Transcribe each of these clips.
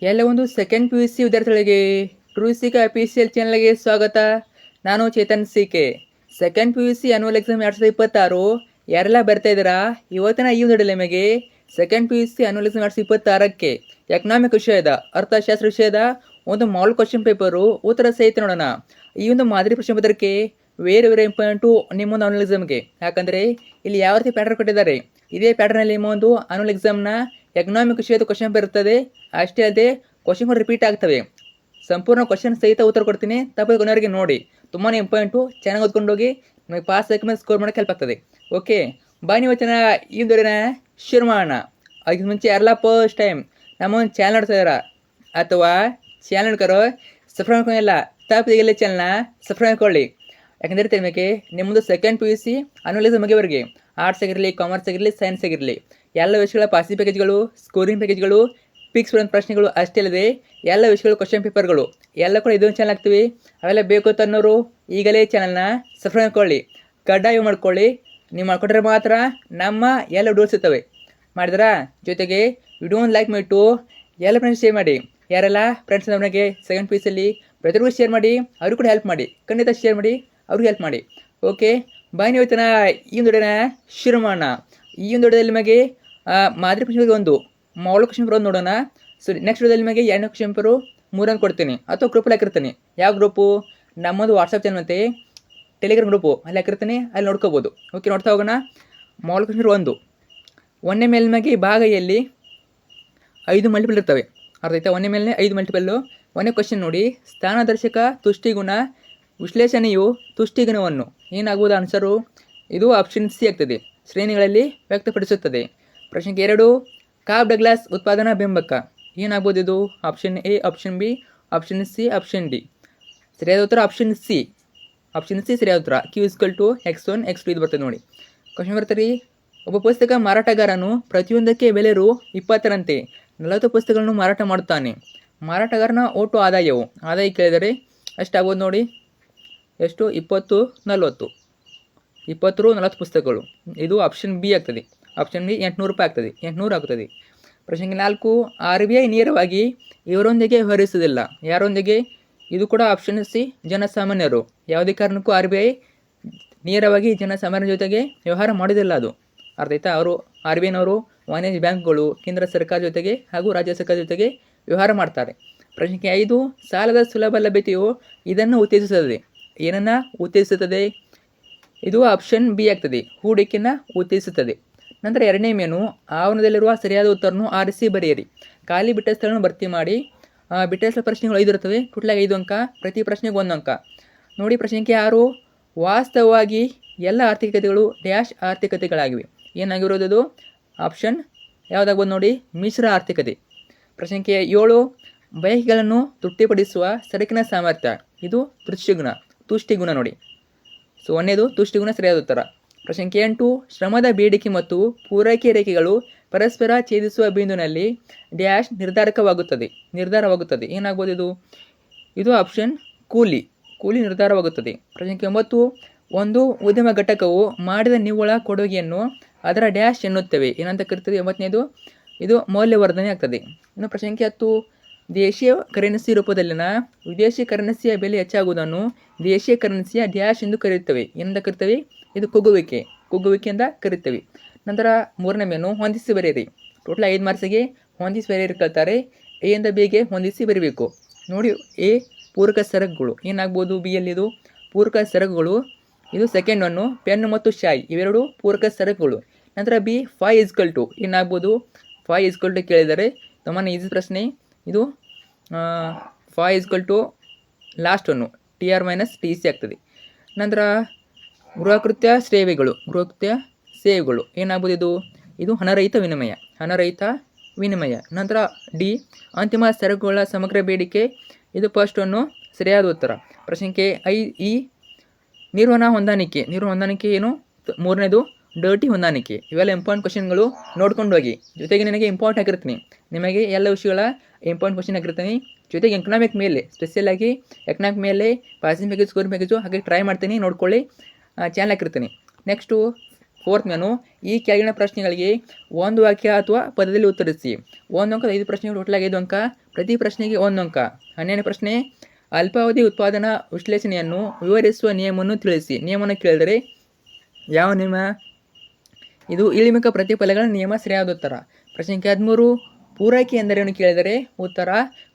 ಎಲ್ಲ ಒಂದು second P U C ವಿದ್ಯಾರ್ಥಿಗಳಿಗೆ ಟ್ರೂಸಿಕ ಅಫಿಷಿಯಲ್ ಚಾನಲ್ಗೆ ಸ್ವಾಗತ. ನಾನು Chetan K. Second P U C annual exam 2026 ಯಾರೆಲ್ಲ ಬರ್ತಾ ಇದ್ದೀರಾ? ಇವತ್ತಿನ ಈ ಒಂದು ನಿಮಗೆ second P U C annual exam 2026ಕ್ಕೆ ಎಕನಾಮಿಕ್ ವಿಷಯದ ಅರ್ಥಶಾಸ್ತ್ರ ವಿಷಯದ ಒಂದು ಮಾಡೆಲ್ ಕ್ವಶನ್ ಪೇಪರು ಉತ್ತರ ಸಹಿತ ನೋಡೋಣ. ಈ ಒಂದು ಮಾದರಿ ಪ್ರಶ್ನೆ ಪತ್ರಿಕೆ ವೆರಿ ಇಂಪಾರ್ಟೆಂಟು ನಿಮ್ಮೊಂದು ಆನ್ಯುವಲ್ ಎಕ್ಸಾಮ್ಗೆ. ಯಾಕಂದರೆ ಇಲ್ಲಿ ಯಾವ ರೀತಿ ಪ್ಯಾಟರ್ನ್ ಕೊಟ್ಟಿದ್ದಾರೆ, ಇದೇ ಪ್ಯಾಟರ್ನಲ್ಲಿ ನಿಮ್ಮೊಂದು ಆನ್ಯುವಲ್ ಎಕ್ಸಾಮ್ನ ಎಕನಾಮಿಕ್ ವಿಷಯದ ಕ್ವಶನ್ ಬರುತ್ತದೆ. ಅಷ್ಟೇ ಅಲ್ಲದೆ ಕ್ವಶನ್ಗಳು ರಿಪೀಟ್ ಆಗ್ತವೆ. ಸಂಪೂರ್ಣ ಕ್ವಶನ್ ಸಹಿತ ಉತ್ತರ ಕೊಡ್ತೀನಿ, ತಪ್ಪು ಕೊನೆಯವರೆಗೆ ನೋಡಿ. ತುಂಬಾ ಇಂಪಾರ್ಟೆಂಟು, ಚೆನ್ನಾಗಿ ಓದ್ಕೊಂಡೋಗಿ ನಿಮಗೆ ಪಾಸ್ ಆಗಿ ಸ್ಕೋರ್ ಮಾಡೋಕ್ಕೆ ಹೆಲ್ಪ್ ಆಗ್ತದೆ. ಓಕೆ, ಬಾಯ್ ನೀವು ಈ ದೊರೆನ ಶುರು ಮಾಡೋಣ. ಅದಕ್ಕೆ ಮುಂಚೆ ಯಾರೆಲ್ಲ ಫಸ್ಟ್ ಟೈಮ್ ನಮ್ಮ ಒಂದು ಚಾನಲ್ ನೋಡ್ತಾ ಇದ್ದಾರ ಅಥವಾ ಚಾನಲ್ ನೋಡ್ಕರೋ ಸಬ್ಸ್ಕ್ರೈಬ್ ಮಾಡ್ಕೊಂಡಿಲ್ಲ, ತಪ್ಪದಿಗೆಲ್ಲ ಚಾನಲ್ನ ಸಬ್ಸ್ಕ್ರೈಬ್ ಮಾಡ್ಕೊಳ್ಳಿ. ಯಾಕಂದರೆ ನಿಮಗೆ ನಿಮ್ಮದು second P U C annual exam ಮುಗಿಯವರೆಗೆ ಆರ್ಟ್ಸ್ ಆಗಿರಲಿ, ಕಾಮರ್ಸ್ ಆಗಿರಲಿ, ಸೈನ್ಸ್ ಆಗಿರಲಿ ಎಲ್ಲ ವಿಷಯಗಳ ಪಾಸಿಂಗ್ ಪ್ಯಾಕೇಜ್ಗಳು, ಸ್ಕೋರಿಂಗ್ ಪ್ಯಾಕೇಜ್ಗಳು, ಫಿಕ್ಸ್ ಪ್ರಶ್ನೆಗಳು ಅಷ್ಟೇ ಅಲ್ಲದೆ ಎಲ್ಲ ವಿಷಯಗಳು ಕ್ವಶನ್ ಪೇಪರ್ಗಳು ಎಲ್ಲ ಕೂಡ ಇದೊಂದು ಚಾನಲ್ ಆಗ್ತೀವಿ. ಅವೆಲ್ಲ ಬೇಕು ತನ್ನೋರು ಈಗಲೇ ಚಾನಲ್ನ ಸಬ್ಸ್ಕ್ರೈಬ್ ಮಾಡ್ಕೊಳ್ಳಿ, ಕಡ್ಡಾಯ ಮಾಡ್ಕೊಳ್ಳಿ. ನೀವು ಮಾಡ್ಕೊಂಡ್ರೆ ಮಾತ್ರ ನಮ್ಮ ಎಲ್ಲ ವಿಡಿಯೋಸ್ ಇರ್ತವೆ. ಮಾಡಿದ್ರಾ? ಜೊತೆಗೆ ವಿಡಿಯೋನ ಲೈಕ್ ಮಾಡಿಟ್ಟು ಎಲ್ಲ ಫ್ರೆಂಡ್ಸ್ ಶೇರ್ ಮಾಡಿ. ಯಾರೆಲ್ಲ ಫ್ರೆಂಡ್ಸ್ ನಮಗೆ ಸೆಕೆಂಡ್ ಪಿ ಯು ಸಿಯಲ್ಲಿ ಪ್ರತಿಯೊಬ್ಬರಿಗೂ ಶೇರ್ ಮಾಡಿ, ಅವ್ರಿಗೂ ಕೂಡ ಹೆಲ್ಪ್ ಮಾಡಿ. ಖಂಡಿತ ಶೇರ್ ಮಾಡಿ, ಅವ್ರಿಗೆ ಹೆಲ್ಪ್ ಮಾಡಿ. ಓಕೆ, ಬಾಯ್ ನೀವು ಈ ಒಂದು ವಿಡಿಯೋನ ಶುರು ಮಾಡೋಣ. ಈ ಒಂದು ವಿಡಿಯೋದಲ್ಲಿ ನಿಮಗೆ ಮಾದರಿ ಪ್ರಶ್ನೆ ಒಂದು, ಮಾಡೆಲ್ ಕ್ವಶನ್ ಪೇಪರ್ ಒಂದು ನೋಡೋಣ. ಸೊ ನೆಕ್ಸ್ಟ್ ವಿಡಿಯೋದಲ್ಲಿ ನಿಮಗೆ 2ನೇ ಕ್ವಶನ್ ಪೇಪರು 3 ಕೊಡ್ತೀನಿ ಅಥವಾ ಗ್ರೂಪಲ್ಲಿ ಹಾಕಿರ್ತೀನಿ. ಯಾವ ಗ್ರೂಪು? ನಮ್ಮದು ವಾಟ್ಸಪ್ ಚಾನಲ್ ಮತ್ತು ಟೆಲಿಗ್ರಾಮ್ ಗ್ರೂಪು ಅಲ್ಲಿ ಹಾಕಿರ್ತೀನಿ, ಅಲ್ಲಿ ನೋಡ್ಕೋಬೋದು. ಓಕೆ, ನೋಡ್ತಾ ಹೋಗೋಣ. ಮಾಡೆಲ್ ಕ್ವಶನ್ ಪೇಪರ್ 1ನೇ ಮೇಲೆ ನಿಮಗೆ ಭಾಗದಲ್ಲಿ 5 ಮಲ್ಟಿಪಲ್ ಇರ್ತವೆ. ಅರ್ಥ ಆಯ್ತಾ? 1ನೇ ಮೇಲೆ 5 ಮಲ್ಟಿಪಲ್ಲು. 1ನೇ ಕ್ವಶನ್ ನೋಡಿ, ಸ್ಥಾನದರ್ಶಕ ತುಷ್ಟಿಗುಣ ವಿಶ್ಲೇಷಣೆಯು ತುಷ್ಟಿಗುಣವನ್ನು ಏನಾಗುವುದು ಆನ್ಸರು? ಇದು ಆಪ್ಷನ್ ಸಿ ಆಗ್ತದೆ, ಶ್ರೇಣಿಗಳಲ್ಲಿ ವ್ಯಕ್ತಪಡಿಸುತ್ತದೆ. ಪ್ರಶ್ನೆ 2, ಕಾಬ್ ಡಗ್ಲಾಸ್ ಉತ್ಪಾದನಾ ಬಿಂಬಕ ಏನಾಗ್ಬೋದು? ಇದು option A, option B, option C, option D. ಸರಿಯಾದ ಉತ್ತರ ಆಪ್ಷನ್ ಸಿ. ಆಪ್ಷನ್ ಸಿ ಸರಿಯಾದ ಉತ್ತರ. Q = X1 X2 ಇದು ಬರ್ತದೆ ನೋಡಿ. ಕ್ವಶನ್ ಬರ್ತೀರಿ, ಒಬ್ಬ ಪುಸ್ತಕ ಮಾರಾಟಗಾರನು ಪ್ರತಿಯೊಂದಕ್ಕೆ ಬೆಲೆ ರೂ. 20ರಂತೆ 40 ಪುಸ್ತಕಗಳನ್ನು ಮಾರಾಟ ಮಾಡುತ್ತಾನೆ. ಮಾರಾಟಗಾರನ ಒಟ್ಟು ಆದಾಯವು, ಆದಾಯ ಕೇಳಿದರೆ ಎಷ್ಟಾಗ್ಬೋದು ನೋಡಿ? ಎಷ್ಟು? 20, 40. 20 ರೂ 40 ಪುಸ್ತಕಗಳು. ಇದು ಆಪ್ಷನ್ ಬಿ ಆಗ್ತದೆ. ಆಪ್ಷನ್ ಬಿ 800 ರೂಪಾಯಿ ಆಗ್ತದೆ, 800 ಆಗುತ್ತದೆ. ಪ್ರಶ್ನೆ 4, RBI ನೇರವಾಗಿ ಇವರೊಂದಿಗೆ ವ್ಯವಹರಿಸುವುದಿಲ್ಲ. ಯಾರೊಂದಿಗೆ? ಇದು ಕೂಡ ಆಪ್ಷನ್ ಸಿ, ಜನಸಾಮಾನ್ಯರು. ಯಾವುದೇ ಕಾರಣಕ್ಕೂ RBI ನೇರವಾಗಿ ಜನಸಾಮಾನ್ಯರ ಜೊತೆಗೆ ವ್ಯವಹಾರ ಮಾಡೋದಿಲ್ಲ. ಅದು ಅರ್ಥ ಆಯ್ತಾ? ಅವರು RBIನವರು ವಾಣಿಜ್ಯ ಬ್ಯಾಂಕ್ಗಳು, ಕೇಂದ್ರ ಸರ್ಕಾರ ಜೊತೆಗೆ ಹಾಗೂ ರಾಜ್ಯ ಸರ್ಕಾರ ಜೊತೆಗೆ ವ್ಯವಹಾರ ಮಾಡ್ತಾರೆ. ಪ್ರಶ್ನೆ 5, ಸಾಲದ ಸುಲಭ ಲಭ್ಯತೆಯು ಇದನ್ನು ಉತ್ತೇಜಿಸುತ್ತದೆ. ಏನನ್ನು ಉತ್ತೇಜಿಸುತ್ತದೆ? ಇದು ಆಪ್ಷನ್ ಬಿ ಆಗ್ತದೆ, ಹೂಡಿಕೆಯನ್ನು ಉತ್ತೇಜಿಸುತ್ತದೆ. ನಂತರ 2ನೇ ಮೇನು, ಆವರಣದಲ್ಲಿರುವ ಸರಿಯಾದ ಉತ್ತರವನ್ನು ಆರಿಸಿ ಬರೆಯಿರಿ. ಖಾಲಿ ಬಿಟ್ಟ ಸ್ಥಳವನ್ನು ಭರ್ತಿ ಮಾಡಿ. ಬಿಟ್ಟ ಸ್ಥಳ ಪ್ರಶ್ನೆಗಳು 5 ಇರ್ತವೆ, ಟೋಟಲಾಗಿ 5 ಅಂಕ, ಪ್ರತಿ ಪ್ರಶ್ನೆಗೆ 1 ಅಂಕ. ನೋಡಿ ಪ್ರಶ್ನೆ 6, ವಾಸ್ತವವಾಗಿ ಎಲ್ಲ ಆರ್ಥಿಕತೆಗಳು ಡ್ಯಾಶ್ ಆರ್ಥಿಕತೆಗಳಾಗಿವೆ. ಏನಾಗಿರೋದು? ಅದು ಆಪ್ಷನ್ ಯಾವುದಾಗ್ಬೋದು ನೋಡಿ? ಮಿಶ್ರ ಆರ್ಥಿಕತೆ. ಪ್ರಶ್ನೆ 7, ಬಯಕೆಗಳನ್ನು ತೃಪ್ತಿಪಡಿಸುವ ಸರಕಿನ ಸಾಮರ್ಥ್ಯ. ಇದು ತುಷ್ಟಿಗುಣ ನೋಡಿ. ಸೊ 1ನೇದು ತುಷ್ಟಿಗುಣ ಸರಿಯಾದ ಉತ್ತರ. ಪ್ರಶ್ನೆ 8, ಶ್ರಮದ ಬೇಡಿಕೆ ಮತ್ತು ಪೂರೈಕೆ ರೇಖೆಗಳು ಪರಸ್ಪರ ಛೇದಿಸುವ ಬಿಂದುವಿನಲ್ಲಿ ಡ್ಯಾಶ್ ನಿರ್ಧಾರವಾಗುತ್ತದೆ. ಏನಾಗ್ಬೋದು ಇದು? ಇದು ಆಪ್ಷನ್ ಕೂಲಿ ನಿರ್ಧಾರವಾಗುತ್ತದೆ. ಪ್ರಶ್ನೆ 9, ಒಂದು ಉದ್ಯಮ ಘಟಕವು ಮಾಡಿದ ನಿವ್ವಳ ಕೊಡುಗೆಯನ್ನು ಅದರ ಡ್ಯಾಶ್ ಎನ್ನುತ್ತೇವೆ. ಏನಂತ ಕರಿತೀವಿ? 9ನೇದು ಇದು ಮೌಲ್ಯವರ್ಧನೆ ಆಗ್ತದೆ. ಇನ್ನು ಪ್ರಶ್ನೆ 10, ದೇಶೀಯ ಕರೆನ್ಸಿ ರೂಪದಲ್ಲಿನ ವಿದೇಶಿ ಕರೆನ್ಸಿಯ ಬೆಲೆ ಹೆಚ್ಚಾಗುವುದನ್ನು ದೇಶೀಯ ಕರೆನ್ಸಿಯ ಡ್ಯಾಶ್ ಎಂದು ಕರೆಯುತ್ತೇವೆ. ಏನಂತ ಕರಿತೇವೆ? ಇದು ಕುಗ್ಗುವಿಕೆಯಿಂದ ಕರಿತೇವೆ. ನಂತರ 3ನೇ ಮೇನು, ಹೊಂದಿಸಿ ಬರೆಯಿರಿ. ಟೋಟಲ್ 5 ಮಾರ್ಕ್ಸಿಗೆ ಹೊಂದಿಸಿ ಬರೆಯಿರಿ ಕೇಳ್ತಾರೆ. ಎ ಇಂದ ಬಿಗೆ ಹೊಂದಿಸಿ ಬರೀಬೇಕು. ನೋಡಿ, ಎ ಪೂರಕ ಸರಕುಗಳು ಏನಾಗ್ಬೋದು? ಬಿಯಲ್ಲಿ ಇದು ಪೂರಕ ಸರಕುಗಳು. ಇದು ಸೆಕೆಂಡ್ ಒನ್ನು, ಪೆನ್ ಮತ್ತು ಶಾಯಿ ಇವೆರಡು ಪೂರಕ ಸರಕುಗಳು. ನಂತರ ಬಿ, φ ಏನಾಗ್ಬೋದು? φ ಕೇಳಿದರೆ ತುಂಬಾ ಈಸಿ ಪ್ರಶ್ನೆ ಇದು. φ ಲಾಸ್ಟ್ ಒನ್ನು TR - TC ಆಗ್ತದೆ. ನಂತರ ಗೃಹಕೃತ್ಯ ಸೇವೆಗಳು ಏನಾಗ್ಬೋದು? ಇದು ಹಣರಹಿತ ವಿನಿಮಯ. ನಂತರ ಡಿ, ಅಂತಿಮ ಸರಕುಗಳ ಸಮಗ್ರ ಬೇಡಿಕೆ. ಇದು ಫಸ್ಟ್ ಒನ್ನು ಸರಿಯಾದ ಉತ್ತರ. ಪ್ರಶ್ನೆ 5, ನಿರ್ವಹಣಾ ಹೊಂದಾಣಿಕೆ ಏನು? 3ನೇದು ಡರ್ಟಿ ಹೊಂದಾಣಿಕೆ. ಇವೆಲ್ಲ ಇಂಪಾರ್ಟೆಂಟ್ ಕ್ವಶನ್ಗಳು, ನೋಡ್ಕೊಂಡು ಹೋಗಿ. ಜೊತೆಗೆ ನಿನಗೆ ಇಂಪಾರ್ಟೆಂಟ್ ಆಗಿರ್ತೀನಿ, ನಿಮಗೆ ಎಲ್ಲ ವಿಷಯಗಳ ಇಂಪಾರ್ಟೆಂಟ್ ಕ್ವಶನ್ ಆಗಿರ್ತೀನಿ. ಜೊತೆಗೆ ಎಕನಾಮಿಕ್ ಮೇಲೆ ಸ್ಪೆಷಲಾಗಿ ಎಕನಾಮಿಕ್ ಮೇಲೆ ಪಾಸಿಂಗ್ ಪ್ಯಾಕೇಜ್, ಸ್ಕೋರಿಂಗ್ ಪ್ಯಾಕೇಜು ಹಾಗೆ ಟ್ರೈ ಮಾಡ್ತೀನಿ, ನೋಡ್ಕೊಳ್ಳಿ. ಚಾನಲ್ ಹಾಕಿರ್ತೀನಿ. ನೆಕ್ಸ್ಟು ಫೋರ್ತ್ ಮೆನು, ಈ ಕೆಳಗಿನ ಪ್ರಶ್ನೆಗಳಿಗೆ ಒಂದು ವಾಕ್ಯ ಅಥವಾ ಪದದಲ್ಲಿ ಉತ್ತರಿಸಿ. 1 ಅಂಕದ 5 ಪ್ರಶ್ನೆಗಳು, ಟೋಟಲ್ 5 ಅಂಕ, ಪ್ರತಿ ಪ್ರಶ್ನೆಗೆ 1 ಅಂಕ. 12ನೇ ಪ್ರಶ್ನೆ, ಅಲ್ಪಾವಧಿ ಉತ್ಪಾದನಾ ವಿಶ್ಲೇಷಣೆಯನ್ನು ವಿವರಿಸುವ ನಿಯಮವನ್ನು ತಿಳಿಸಿ. ನಿಯಮವನ್ನು ಕೇಳಿದರೆ ಯಾವ ನಿಯಮ? ಇದು ಇಳಿಮುಖ ಪ್ರತಿಫಲಗಳ ನಿಯಮ. ಸರಿಯಾದ ಉತ್ತರ. ಪ್ರಶ್ನೆ 13, ಪೂರೈಕೆ ಎಂದರೇನು ಕೇಳಿದರೆ ಉತ್ತರ,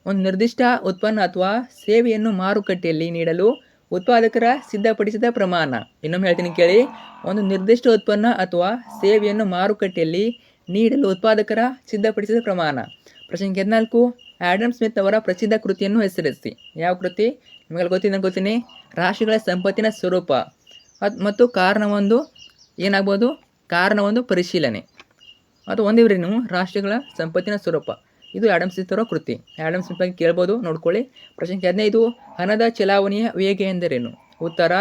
ಒಂದು ನಿರ್ದಿಷ್ಟ ಉತ್ಪನ್ನ ಅಥವಾ ಸೇವೆಯನ್ನು ಮಾರುಕಟ್ಟೆಯಲ್ಲಿ ನೀಡಲು ಉತ್ಪಾದಕರ ಸಿದ್ಧಪಡಿಸಿದ ಪ್ರಮಾಣ. ಇನ್ನೊಮ್ಮೆ ಹೇಳ್ತೀನಿ ಕೇಳಿ. ಒಂದು ನಿರ್ದಿಷ್ಟ ಉತ್ಪನ್ನ ಅಥವಾ ಸೇವೆಯನ್ನು ಮಾರುಕಟ್ಟೆಯಲ್ಲಿ ನೀಡಲು ಉತ್ಪಾದಕರ ಸಿದ್ಧಪಡಿಸಿದ ಪ್ರಮಾಣ. ಪ್ರಶ್ನೆ 14, ಆಡಮ್ ಸ್ಮಿತ್ ಅವರ ಪ್ರಸಿದ್ಧ ಕೃತಿಯನ್ನು ಹೆಸರಿಸಿ. ಯಾವ ಕೃತಿ? ನಿಮಗೆ ಗೊತ್ತೀನಿ. ರಾಷ್ಟ್ರಗಳ ಸಂಪತ್ತಿನ ಸ್ವರೂಪ ಮತ್ತು ಕಾರಣವೊಂದು ಏನಾಗ್ಬೋದು? ಕಾರಣವೊಂದು ಪರಿಶೀಲನೆ. ಅದು ಒಂದಿವ್ರಿ ನೀವು, ರಾಷ್ಟ್ರಗಳ ಸಂಪತ್ತಿನ ಸ್ವರೂಪ. ಇದು ಆಡಮ್ ಸ್ಮಿತ್ ಅವರ ಕೃತಿ. ಆಡಮ್ ಸ್ಮಿತ್ ಬಗ್ಗೆ ಕೇಳ್ಬೋದು, ನೋಡ್ಕೊಳ್ಳಿ. ಪ್ರಶ್ನೆ 15, ಹಣದ ಚಲಾವಣೆಯ ವೇಗ ಎಂದರೇನು? ಉತ್ತರ,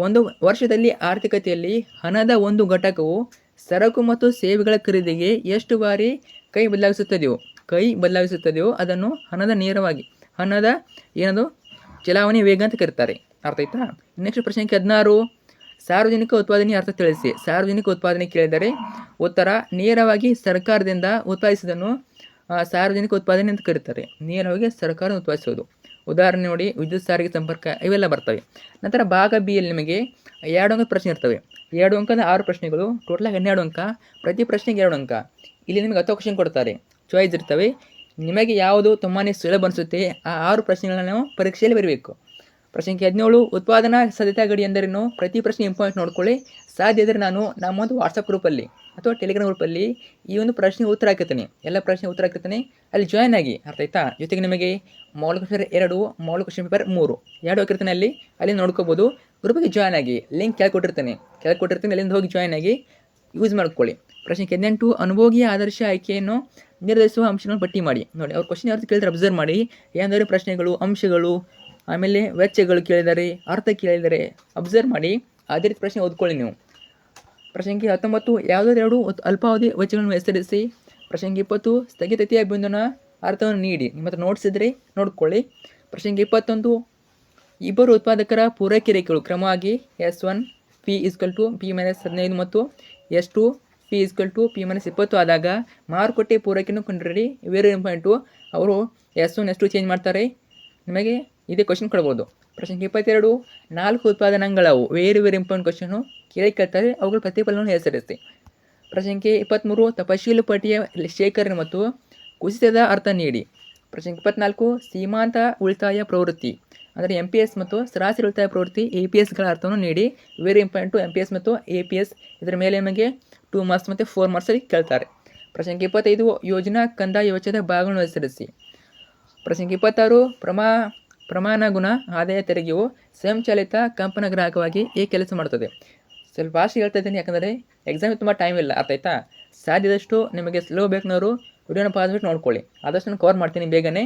ಒಂದು ವರ್ಷದಲ್ಲಿ ಆರ್ಥಿಕತೆಯಲ್ಲಿ ಹಣದ ಒಂದು ಘಟಕವು ಸರಕು ಮತ್ತು ಸೇವೆಗಳ ಖರೀದಿಗೆ ಎಷ್ಟು ಬಾರಿ ಕೈ ಬದಲಾಯಿಸುತ್ತದೆಯೋ ಅದನ್ನು ಹಣದ ಏನದು ಚಲಾವಣೆ ವೇಗ ಅಂತ ಕರೀತಾರೆ. ಅರ್ಥ ಆಯ್ತಾ? ನೆಕ್ಸ್ಟ್ ಪ್ರಶ್ನೆ 16, ಸಾರ್ವಜನಿಕ ಉತ್ಪಾದನೆ ಅರ್ಥ ತಿಳಿಸಿ. ಸಾರ್ವಜನಿಕ ಉತ್ಪಾದನೆ ಕೇಳಿದರೆ ಉತ್ತರ, ನೇರವಾಗಿ ಸರ್ಕಾರದಿಂದ ಉತ್ಪಾದಿಸುವುದನ್ನು ಸಾರ್ವಜನಿಕ ಉತ್ಪಾದನೆ ಅಂತ ಕರೀತಾರೆ. ನೇರವಾಗಿ ಸರ್ಕಾರ ಉತ್ಪಾದಿಸುವುದು. ಉದಾಹರಣೆ ನೋಡಿ, ವಿದ್ಯುತ್ ಸಾರಿಗೆ ಸಂಪರ್ಕ, ಇವೆಲ್ಲ ಬರ್ತವೆ. ನಂತರ ಭಾಗ ಬಿ ಯಲ್ಲಿ ನಿಮಗೆ 2 ಅಂಕದ ಪ್ರಶ್ನೆ ಇರ್ತವೆ. 2 ಅಂಕದ 6 ಪ್ರಶ್ನೆಗಳು, ಟೋಟಲ್ 12 ಅಂಕ, ಪ್ರತಿ ಪ್ರಶ್ನೆಗೆ 2 ಅಂಕ. ಇಲ್ಲಿ ನಿಮಗೆ 10 ಕ್ವಶನ್ ಕೊಡ್ತಾರೆ, ಚಾಯ್ಸ್ ಇರ್ತವೆ. ನಿಮಗೆ ಯಾವುದು ತುಂಬಾ ಸುಲಭ ಅನಿಸುತ್ತೆ ಆ 6 ಪ್ರಶ್ನೆಗಳನ್ನ ನಾವು ಪರೀಕ್ಷೆಯಲ್ಲಿ ಬರೀಬೇಕು. ಪ್ರಶ್ನೆ 17, ಉತ್ಪಾದನಾ ಸಾಧ್ಯತಾ ಗಡಿ ಎಂದರೇನು? ಪ್ರತಿ ಪ್ರಶ್ನೆ ಇಂಪಾರ್ಟೆಂಟ್ ನೋಡ್ಕೊಳ್ಳಿ. ಸಾಧ್ಯ ಇದ್ದರೆ ನಾನು ನಮ್ಮೊಂದು ವಾಟ್ಸಪ್ ಗ್ರೂಪಲ್ಲಿ ಅಥವಾ ಟೆಲಿಗ್ರಾಮ್ ಗ್ರೂಪಲ್ಲಿ ಈ ಒಂದು ಪ್ರಶ್ನೆ ಉತ್ತರ ಹಾಕಿರ್ತೀನಿ, ಎಲ್ಲ ಪ್ರಶ್ನೆ ಉತ್ತರ ಹಾಕಿರ್ತೀನಿ, ಅಲ್ಲಿ ಜಾಯ್ನ್ ಆಗಿ. ಅರ್ಥ ಆಯ್ತಾ? ಜೊತೆಗೆ ನಿಮಗೆ model question paper 2, model question paper 3 2 ಹಾಕಿರ್ತೀನಿ, ಅಲ್ಲಿ ನೋಡ್ಕೋಬೋದು. ಗ್ರೂಪಿಗೆ ಜಾಯ್ನ್ ಆಗಿ, ಲಿಂಕ್ ಕೆಳಗೆ ಕೊಟ್ಟಿರ್ತೀನಿ, ಅಲ್ಲಿಂದ ಹೋಗಿ ಜಾಯ್ನ್ ಆಗಿ ಯೂಸ್ ಮಾಡ್ಕೊಳ್ಳಿ. ಪ್ರಶ್ನೆ 18, ಅನುಭೋಗಿಯ ಆದರ್ಶ ಆಯ್ಕೆಯನ್ನು ನಿರ್ಧರಿಸುವ ಅಂಶಗಳನ್ನು ಪಟ್ಟಿ ಮಾಡಿ. ನೋಡಿ, ಅವ್ರ ಕ್ವಶನ್ ಯಾವ್ದು ಕೇಳಿದ್ರೆ ಅಬ್ಸರ್ವ್ ಮಾಡಿ. ಏನಾದರೂ ಪ್ರಶ್ನೆಗಳು, ಅಂಶಗಳು, ಆಮೇಲೆ ವೆಚ್ಚಗಳು ಕೇಳಿದರೆ, ಅರ್ಥ ಕೇಳಿದರೆ ಅಬ್ಸರ್ವ್ ಮಾಡಿ. ಅದೇ ರೀತಿ ಪ್ರಶ್ನೆ ಓದ್ಕೊಳ್ಳಿ ನೀವು. ಪ್ರಶ್ನೆ 19, ಯಾವುದಾದ್ರು 2 ಅಲ್ಪಾವಧಿ ವೆಚ್ಚಗಳನ್ನು ಹೆಸರಿಸಿ. ಪ್ರಶ್ನೆ 20, ಸ್ಥಗಿತತೆಯ ಬಿಂದುವಿನ ಅರ್ಥವನ್ನು ನೀಡಿ. ನಿಮ್ಮ ಹತ್ರ ನೋಟ್ಸ್ ಇದ್ದರೆ ನೋಡ್ಕೊಳ್ಳಿ. ಪ್ರಶ್ನೆ 21, ಇಬ್ಬರು ಉತ್ಪಾದಕರ ಪೂರೈಕೆ ರೇಖೆಗಳು ಕ್ರಮವಾಗಿ S1 P = P-15 ಮತ್ತು S2 P = P-20 ಆದಾಗ ಮಾರುಕಟ್ಟೆ ಪೂರೈಕೆಯನ್ನು ಕಂಡುಹಿಡಿಯಿರಿ. Very important. ಅವರು S1 S2 ಚೇಂಜ್ ಮಾಡ್ತಾರೆ. ನಿಮಗೆ ಇದೇ ಕ್ವಶನ್ ಕೊಡ್ಬೋದು. ಪ್ರಶ್ನೆ 22, 4 ಉತ್ಪಾದನಾಂಗಗಳವು. ವೆರಿ ಇಂಪಾರ್ಟೆಂಟ್ ಕ್ವಶನು, ಕೇಳ್ತಾರೆ. ಅವುಗಳ ಪ್ರತಿಫಲನವನ್ನು ಹೆಸರಿಸಿ. ಪ್ರಶ್ನೆ 23, ತಪಶೀಲು ಪಟ್ಟಿಯ ಶೇಖರಣೆ ಮತ್ತು ಕುಸಿತದ ಅರ್ಥ ನೀಡಿ. ಪ್ರಶ್ನೆ 24, ಸೀಮಾಂತ ಉಳಿತಾಯ ಪ್ರವೃತ್ತಿ ಅಂದರೆ MPS ಮತ್ತು ಸರಾಸರಿ ಉಳಿತಾಯ ಪ್ರವೃತ್ತಿ APSಗಳ ಅರ್ಥವನ್ನು ನೀಡಿ. ವೆರಿ ಇಂಪಾರ್ಟೆಂಟು, MPS ಮತ್ತು APS. ಇದರ ಮೇಲೆ ನಿಮಗೆ 2 ಮಾರ್ಕ್ಸ್ ಮತ್ತು 4 ಮಾರ್ಕ್ಸಲ್ಲಿ ಕೇಳ್ತಾರೆ. ಪ್ರಶ್ನೆ 25, ಯೋಜನಾ ಕಂದಾಯ ವೆಚ್ಚದ ಭಾಗಗಳನ್ನು ಹೆಸರಿಸಿ. ಪ್ರಶ್ನೆ 26, ಪ್ರಮಾಣಗುಣ ಆದಾಯ ತೆರಿಗೆಯು ಸ್ವಯಂಚಾಲಿತ ಕಂಪನ ಗ್ರಾಹಕವಾಗಿ ಹೇಗೆ ಕೆಲಸ ಮಾಡುತ್ತದೆ. ಸ್ವಲ್ಪ ಫಾಸ್ಟ್ ಹೇಳ್ತಾ ಇದ್ದೀನಿ, ಯಾಕಂದರೆ ಎಕ್ಸಾಮಿಗೆ ತುಂಬ ಟೈಮ್ ಇಲ್ಲ. ಅರ್ಥ ಆಯ್ತಾ? ಸಾಧ್ಯದಷ್ಟು ನಿಮಗೆ ಸ್ಲೋ ಬೇಕನ್ನೋರು ವಿಡಿಯೋನ ಪಾಸ್ ಬಿಟ್ಟು ನೋಡ್ಕೊಳ್ಳಿ. ಆದಷ್ಟು ನಾನು ಕವರ್ ಮಾಡ್ತೀನಿ ಬೇಗನೆ.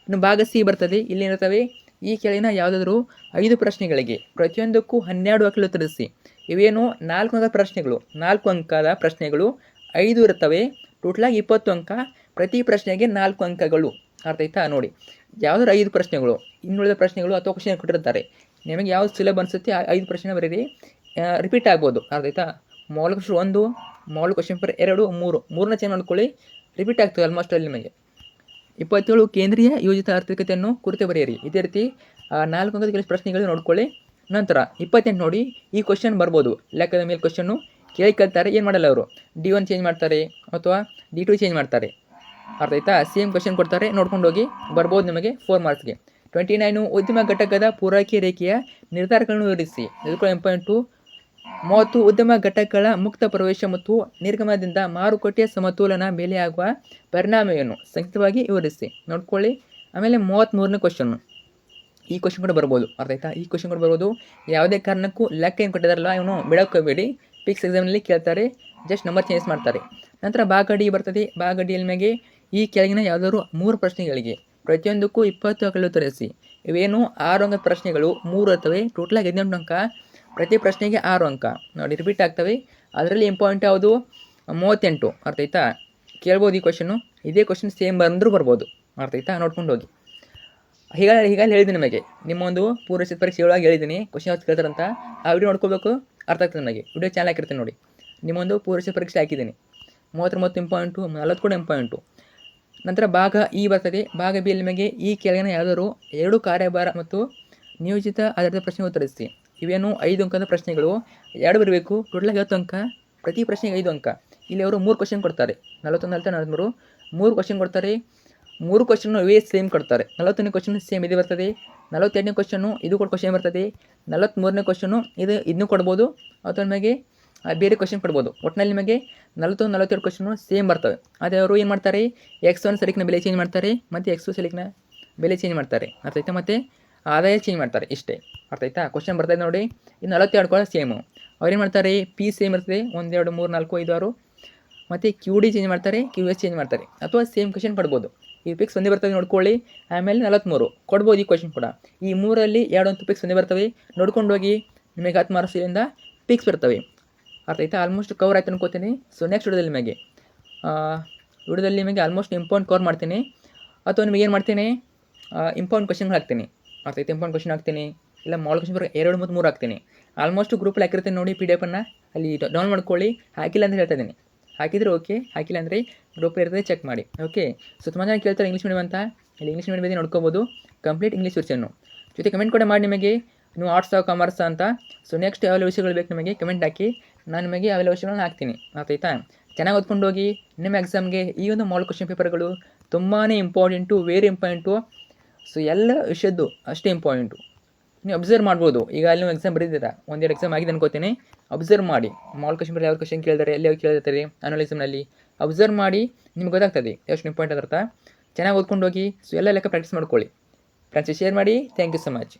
ಇನ್ನು ಭಾಗ ಸಿ ಬರ್ತದೆ. ಇಲ್ಲೇನಿರ್ತವೆ, ಈ ಕೆಳಗಿನ ಯಾವುದಾದ್ರೂ 5 ಪ್ರಶ್ನೆಗಳಿಗೆ ಪ್ರತಿಯೊಂದಕ್ಕೂ 12 ವಾಕ್ಯಗಳು ಉತ್ತರಿಸಿ. ಇವೇನು 4 ಅಂಕದ ಪ್ರಶ್ನೆಗಳು, 4 ಅಂಕದ ಪ್ರಶ್ನೆಗಳು 5 ಇರ್ತವೆ. ಟೋಟಲಾಗಿ 20 ಅಂಕ, ಪ್ರತಿ ಪ್ರಶ್ನೆಗೆ 4 ಅಂಕಗಳು. ಅರ್ಥ ಆಯ್ತಾ? ನೋಡಿ, ಯಾವುದಾದ್ರು 5 ಪ್ರಶ್ನೆಗಳು, ಇನ್ನುಳಿದ ಪ್ರಶ್ನೆಗಳು ಅಥವಾ ಕ್ವಶನ್ ಕೊಟ್ಟಿರ್ತಾರೆ. ನಿಮಗೆ ಯಾವ್ದು ಸುಲಭ ಅನಿಸುತ್ತೆ ಆ 5 ಪ್ರಶ್ನೆ ಬರೀರಿ. ರಿಪೀಟ್ ಆಗ್ಬೋದು. ಅರ್ಥ ಆಯ್ತಾ? Model question 1, model question paper 2, 3ನ ಚೇಂಜ್ ಮಾಡ್ಕೊಳ್ಳಿ. ರಿಪೀಟ್ ಆಗ್ತದೆ ಆಲ್ಮೋಸ್ಟ್ ಅಲ್ಲಿ ನಿಮಗೆ. 27, ಕೇಂದ್ರೀಯ ಯೋಜಿತ ಆರ್ಥಿಕತೆಯನ್ನು ಕುರಿತು ಬರೆಯಿರಿ. ಇದೇ ರೀತಿ 4 ಅಂಕದ ಕೆಲವು ಪ್ರಶ್ನೆಗಳು ನೋಡ್ಕೊಳ್ಳಿ. ನಂತರ 28 ನೋಡಿ, ಈ ಕ್ವಶನ್ ಬರ್ಬೋದು. ಲೆಕ್ಕದ ಮೇಲೆ ಕ್ವಶನ್ನು ಕೇಳ್ತಾರೆ. ಏನು ಮಾಡಲ್ಲ ಅವರು, D1 ಚೇಂಜ್ ಮಾಡ್ತಾರೆ ಅಥವಾ D2 ಚೇಂಜ್ ಮಾಡ್ತಾರೆ. ಅರ್ಥ ಆಯ್ತಾ? ಸೇಮ್ ಕ್ವಶನ್ ಕೊಡ್ತಾರೆ, ನೋಡ್ಕೊಂಡು ಹೋಗಿ, ಬರ್ಬೋದು ನಿಮಗೆ 4 ಮಾರ್ಕ್ಸ್ಗೆ. 29, ಉದ್ಯಮ ಘಟಕದ ಪೂರೈಕೆ ರೇಖೆಯ ನಿರ್ಧಾರಗಳನ್ನು ವಿವರಿಸಿ. ಇದು ಕೂಡ ಇಂಪಾರ್ಟೆಂಟು. 30, ಉದ್ಯಮ ಘಟಕಗಳ ಮುಕ್ತ ಪ್ರವೇಶ ಮತ್ತು ನಿರ್ಗಮನದಿಂದ ಮಾರುಕಟ್ಟೆಯ ಸಮತೋಲನ ಮೇಲೆ ಆಗುವ ಪರಿಣಾಮವನ್ನು ಸಂಕ್ಷಿಪ್ತವಾಗಿ ವಿವರಿಸಿ. ನೋಡ್ಕೊಳ್ಳಿ. ಆಮೇಲೆ 33ನೇ ಕ್ವಶನ್ನು, ಈ ಕ್ವಶನ್ ಕೂಡ ಬರ್ಬೋದು. ಅರ್ಥ ಆಯ್ತಾ? ಈ ಕ್ವಶನ್ ಕೂಡ ಬರ್ಬೋದು. ಯಾವುದೇ ಕಾರಣಕ್ಕೂ ಲೆಕ್ಕ ಏನು ಕೊಟ್ಟಿದಾರಲ್ಲ ಇವನು ಬಿಡೋಕೋಬೇಡಿ. ಪಿಕ್ಸ್ ಎಕ್ಸಾಮ್ನಲ್ಲಿ ಕೇಳ್ತಾರೆ, ಜಸ್ಟ್ ನಂಬರ್ ಚೇಂಜ್ ಮಾಡ್ತಾರೆ. ನಂತರ ಭಾಗ ಡಿ ಬರ್ತದೆ. ಭಾಗ ಡಿ ನಿಮಗೆ ಈ ಕೆಳಗಿನ ಯಾವುದಾದ್ರು 3 ಪ್ರಶ್ನೆಗಳಿಗೆ ಪ್ರತಿಯೊಂದಕ್ಕೂ 20 ಅಂಕಗಳು ಉತ್ತರಿಸಿ. ಇವೇನು 6 ಅಂಕದ ಪ್ರಶ್ನೆಗಳು 3 ಇರ್ತವೆ. ಟೋಟಲಾಗಿ 18 ಅಂಕ, ಪ್ರತಿ ಪ್ರಶ್ನೆಗೆ 6 ಅಂಕ. ನೋಡಿ, ರಿಪೀಟ್ ಆಗ್ತವೆ. ಅದರಲ್ಲಿ ಇಂಪಾರ್ಟೆಂಟ್ ಯಾವುದು? 38. ಅರ್ಥ ಆಯ್ತಾ? ಕೇಳ್ಬೋದು ಈ ಕ್ವಶನು. ಇದೇ ಕ್ವಶನ್ ಸೇಮ್ ಬಂದರೂ ಬರ್ಬೋದು. ಅರ್ಥ ಆಯ್ತಾ? ನೋಡ್ಕೊಂಡು ಹೋಗಿ. ಹೀಗಾಗಿ ಹೇಳಿದ್ದೀನಿ ನಿಮಗೆ, ನಿಮ್ಮೊಂದು ಪೂರ್ವಸಿದ್ಧ ಪರೀಕ್ಷೆ ಒಳಗೆ ಹೇಳಿದ್ದೀನಿ ಕ್ವಶನ್ ಯಾವ್ದು ಕೇಳ್ತಾರಂತ. ಆ ವಿಡಿಯೋ ನೋಡ್ಕೋಬೇಕು. ಅರ್ಥ ಆಗ್ತದೆ ನನಗೆ. ವಿಡಿಯೋ ಚಾನಲ್ ಹಾಕಿರ್ತೀನಿ ನೋಡಿ. ನಿಮ್ಮೊಂದು ಪೂರ್ವ ಪರೀಕ್ಷೆ ಹಾಕಿದ್ದೀನಿ. 30 ಇಂಪಾರ್ಟೆಂಟು, 40 ಕೂಡ ಇಂಪಾರ್ಟೆಂಟು. ನಂತರ ಭಾಗ ಇ ಬರ್ತದೆ. ಭಾಗ ಬಿ ಯಲ್ಲಿ ನಿಮಗೆ ಈ ಕೆಳಗಿನ ಯಾವುದಾದ್ರು 2 ಕಾರ್ಯಭಾರ ಮತ್ತು ನಿಯೋಜಿತ ಆಧಾರಿತ ಪ್ರಶ್ನೆ ಉತ್ತರಿಸಿ. ಇವೇನು 5 ಅಂಕದ ಪ್ರಶ್ನೆಗಳು, 2 ಬರಬೇಕು. ಟೋಟಲಾಗಿ 10 ಅಂಕ, ಪ್ರತಿ ಪ್ರಶ್ನೆಗೆ 5 ಅಂಕ. ಇಲ್ಲಿ ಅವರು 3 ಕ್ವಶನ್ ಕೊಡ್ತಾರೆ, 41, 43 3 ಕ್ವಶನ್ ಕೊಡ್ತಾರೆ. 3 ಕ್ವಶನ್ನು ಇವೇ ಸೇಮ್ ಕೊಡ್ತಾರೆ. 41ನೇ ಕ್ವಶನ್ ಸೇಮ್ ಇದು ಬರ್ತದೆ, 42ನೇ ಕ್ವಶನ್ನು ಇದು ಕೂಡ ಕ್ವಶನ್ ಬರ್ತದೆ, 43ನೇ ಕ್ವಶನ್ನು ಇದನ್ನು ಕೊಡ್ಬೋದು ಅಥವಾ ನಿಮಗೆ ಬೇರೆ ಕ್ವಶನ್ ಕೊಡ್ಬೋದು. ಒಟ್ಟಿನಲ್ಲಿ ನಿಮಗೆ 41, 42 ಕ್ವಶನ್ನು ಸೇಮ್ ಬರ್ತವೆ. ಅದೇ ಅವರು ಏನು ಮಾಡ್ತಾರೆ, X1 ಸಲಿಕಿನ ಬೆಲೆ ಚೇಂಜ್ ಮಾಡ್ತಾರೆ ಮತ್ತು X2 ಸಲಿಕಿನ ಬೆಲೆ ಚೇಂಜ್ ಮಾಡ್ತಾರೆ. ಅರ್ಥ ಆಯ್ತಾ? ಮತ್ತು ಆದಾಯ ಚೇಂಜ್ ಮಾಡ್ತಾರೆ, ಇಷ್ಟೇ. ಅರ್ಥ ಆಯ್ತಾ? ಕ್ವಶನ್ ಬರ್ತಾಯಿದೆ ನೋಡಿ. ಇನ್ನು 42 ಕೂಡ ಸೇಮು. ಅವ್ರೇನು ಮಾಡ್ತಾರೆ, ಪಿ ಸೇಮ್ ಇರ್ತದೆ, 1 2 3 4 5 6 ಮತ್ತು QD ಚೇಂಜ್ ಮಾಡ್ತಾರೆ, QS ಚೇಂಜ್ ಮಾಡ್ತಾರೆ. ಅಥವಾ ಸೇಮ್ ಕ್ವಶನ್ ಕೊಡ್ಬೋದು. ಈ ಪಿಕ್ಸ್ ಒಂದೇ ಬರ್ತವೆ ನೋಡ್ಕೊಳ್ಳಿ. ಆಮೇಲೆ 43 ಕೊಡ್ಬೋದು ಈ ಕ್ವಶನ್ ಕೂಡ. ಈ 3ರಲ್ಲಿ 2 ಅಂತೂ ಪಿಕ್ಸ್ ಒಂದೇ ಬರ್ತವೆ, ನೋಡ್ಕೊಂಡು ಹೋಗಿ. ನಿಮಗೆ 10 ಮಾರ್ಕ್ಸ್ ಇಲ್ಲಿಂದ ಪಿಕ್ಸ್ ಬರ್ತವೆ. ಅರ್ಥ ಆಯ್ತಾ? ಆಲ್ಮೋಸ್ಟ್ ಕವರ್ ಆಯ್ತು ಅನ್ಕೋತೀನಿ. ಸೊ ನೆಕ್ಸ್ಟ್ ವಿಡಿಯೋದಲ್ಲಿ ನಿಮಗೆ ಆಲ್ಮೋಸ್ಟ್ ಇಂಪಾರ್ಟೆಂಟ್ ಕವರ್ ಮಾಡ್ತೀನಿ, ಅಥವಾ ನಿಮಗೆ ಏನು ಮಾಡ್ತೀನಿ, ಇಂಪಾರ್ಟೆಂಟ್ ಕ್ವಶನ್ಗಳು ಹಾಕ್ತೀನಿ. ಅರ್ಥ ಆಯ್ತು? ಇಂಪಾರ್ಟೆಂಟ್ ಕ್ವಶನ್ ಹಾಕ್ತೀನಿ, ಇಲ್ಲ ಮಾಲ್ ಕ್ವಶನ್ 2 ಮತ್ತು 3 ಹಾಕ್ತೀನಿ. ಆಲ್ಮೋಸ್ಟ್ ಗ್ರೂಪಲ್ಲಿ ಹಾಕಿರ್ತೀನಿ ನೋಡಿ, PDF ಅಲ್ಲಿ ಡೌನ್ ಮಾಡ್ಕೊಳ್ಳಿ. ಹಾಕಿಲ್ಲ ಅಂತ ಹೇಳ್ತಾ ಇದ್ದೀನಿ. ಹಾಕಿದರೆ ಓಕೆ, ಹಾಕಿಲ್ಲ ಅಂದರೆ ಗ್ರೂಪಲ್ಲಿ ಇರ್ತದೆ, ಚೆಕ್ ಮಾಡಿ. ಓಕೆ. ಸೊ ತುಂಬ ಜನ ಕೇಳ್ತಾರೆ ಇಂಗ್ಲೀಷ್ ಮೀಡಿಯಮ್ ಅಂತ. ಇಲ್ಲಿ ಇಂಗ್ಲೀಷ್ ಮೀಡಿಯಮ್ ಇದೆ, ನೋಡ್ಕೋಬೋದು. ಕಂಪ್ಲೀಟ್ ಇಂಗ್ಲೀಷ್ ವರ್ಷನ್ನು ಜೊತೆ ಕಮೆಂಟ್ ಕೂಡ ಮಾಡಿ ನಿಮಗೆ ನೀವು ಆರ್ಟ್ಸಾ ಕಾಮರ್ಸಾ ಅಂತ. ಸೊ ನೆಕ್ಸ್ಟ್ ಯಾವೆಲ್ಲ ವಿಷಯಗಳು ಬೇಕು ನಿಮಗೆ ಕಮೆಂಟ್ ಹಾಕಿ, ನಾನು ನಿಮಗೆ ಅವೆಲ್ಲ ವಿಷಯಗಳನ್ನ ಹಾಕ್ತೀನಿ. ಆಯ್ತಾ? ಚೆನ್ನಾಗಿ ಓದ್ಕೊಂಡು ಹೋಗಿ. ನಿಮ್ಮ ಎಕ್ಸಾಮ್ಗೆ ಈ ಒಂದು ಮಾಲ್ ಕ್ವಶನ್ ಪೇಪರ್ಗಳು ತುಂಬಾ ಇಂಪಾರ್ಟೆಂಟು, ವೆರಿ ಇಂಪಾರ್ಟೆಂಟು. ಸೊ ಎಲ್ಲ ವಿಷಯದ್ದು ಅಷ್ಟೇ ಇಂಪಾರ್ಟೆಂಟು. ನೀವು ಅಬ್ಸರ್ವ್ ಮಾಡ್ಬೋದು. ಈಗ ಅಲ್ಲಿ ನೀವು ಎಕ್ಸಾಮ್ ಬರೀತೀರಾ, 1-2 ಎಕ್ಸಾಮ್ ಆಗಿದೆ ಅನ್ಕೋತೀನಿ. ಅಬ್ಸರ್ವ್ ಮಾಡಿ, ಮಾಲ್ ಕ್ವಶನ್ ಪೇಪರ್ ಯಾವ ಕ್ವಶನ್ ಕೇಳಿದ್ದಾರೆ, ಎಲ್ಲಿ ಯಾವ ಕೇಳಿರ್ತಾರೆ ಅನಾಲಿಸಮ್ನಲ್ಲಿ. ಅಬ್ಸರ್ವ್ ಮಾಡಿ, ನಿಮ್ಗೆ ಗೊತ್ತಾಗ್ತದೆ ಎಷ್ಟು ಇಂಪಾರ್ಟೆಂಟ್ ಅದರ್ಥ. ಚೆನ್ನಾಗಿ ಓದ್ಕೊಂಡು ಹೋಗಿ. ಸೊ ಎಲ್ಲ ಲೆಕ್ಕ ಪ್ರಾಕ್ಟೀಸ್ ಮಾಡ್ಕೊಳ್ಳಿ. ಫ್ರೆಂಡ್ಸ್ ಶೇರ್ ಮಾಡಿ. Thank you so much.